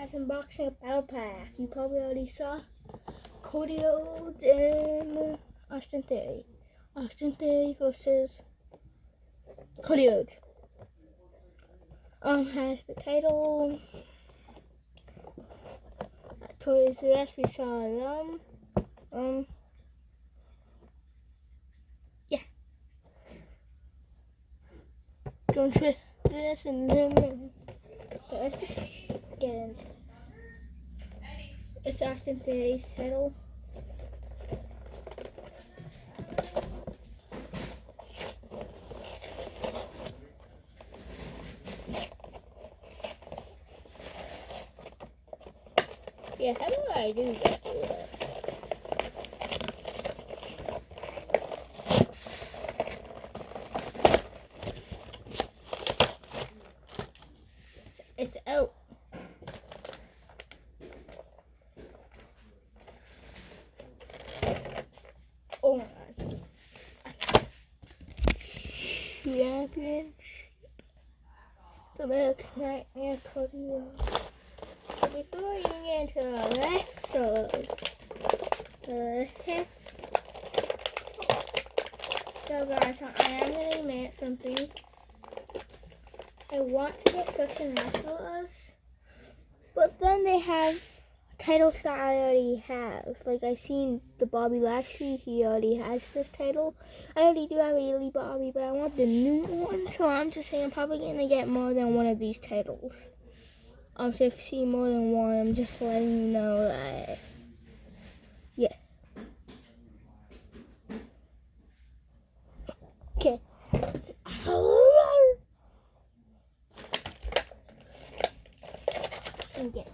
guys, unboxing a battle pack. You probably already saw Cody Rhodes and Austin Theory. Austin Theory versus Cody Rhodes. Has the title. Toys R Us, we saw them. Yeah. Going to this and then. So let's just get into it. It's Austin Theory's title. Yeah, how do I do that? It's out. Oh my god. Champion. The American Nightmare Cody Rhodes. So before you get into the episodes, so guys, I am going to admit something. I want to get such an wrestlers, but then they have titles that I already have. Like I seen the Bobby Lashley, he already has this title. I already do have a Ely Bobby, but I want the new one, so I'm just saying I'm probably going to get more than one of these titles. So if you see more than one, I'm just letting you know that, yeah. Okay. Okay.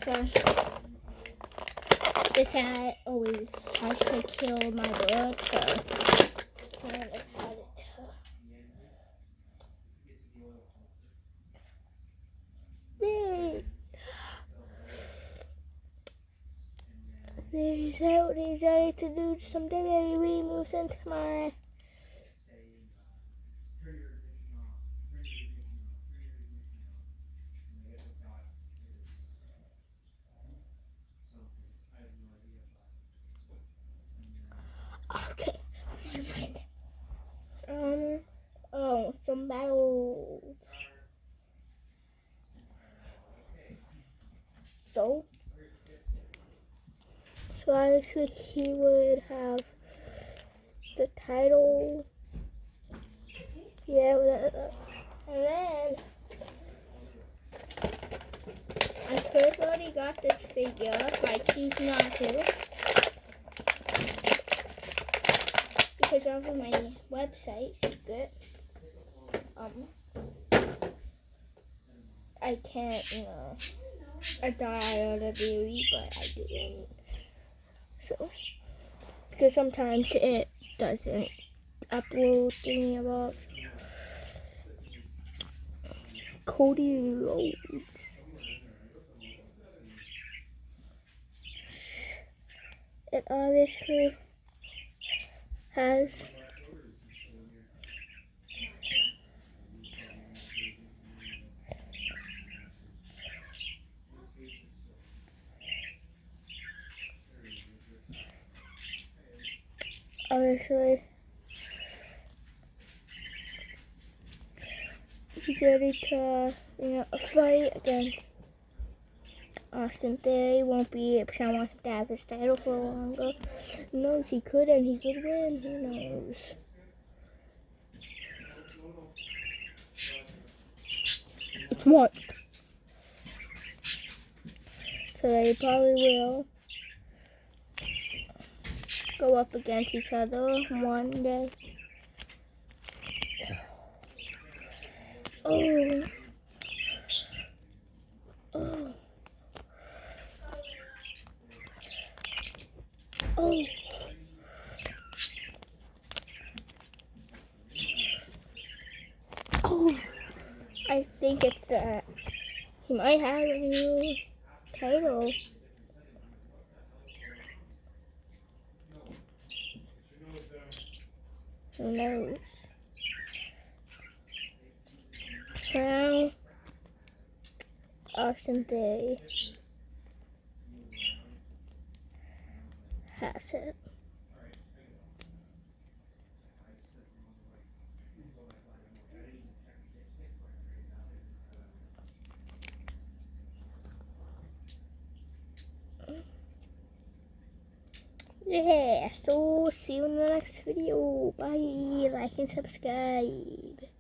So, the cat always tries to kill my bird, so I'm gonna pat it. He's out, he's ready to do some WWE moves into my... Okay, never mind. Some battles. So obviously he would have the title. Yeah, and then I could have already got this figure, but I choose not to. Because over my website, secret, I can't, I thought I ordered the Elite, but I didn't. So, because sometimes it doesn't upload thingy box. Cody Rhodes. It obviously has obviously he's ready to fight against Austin Theory. Won't be because I want him to have his title for longer. Who knows, he could and he could win, who knows. It's what? So they probably will go up against each other one day. Oh. Oh. Oh. Oh. I think it's that he might have a new title. Who knows? For now, Austin Day has it. Yeah, so see you in the next video. Bye, like and subscribe.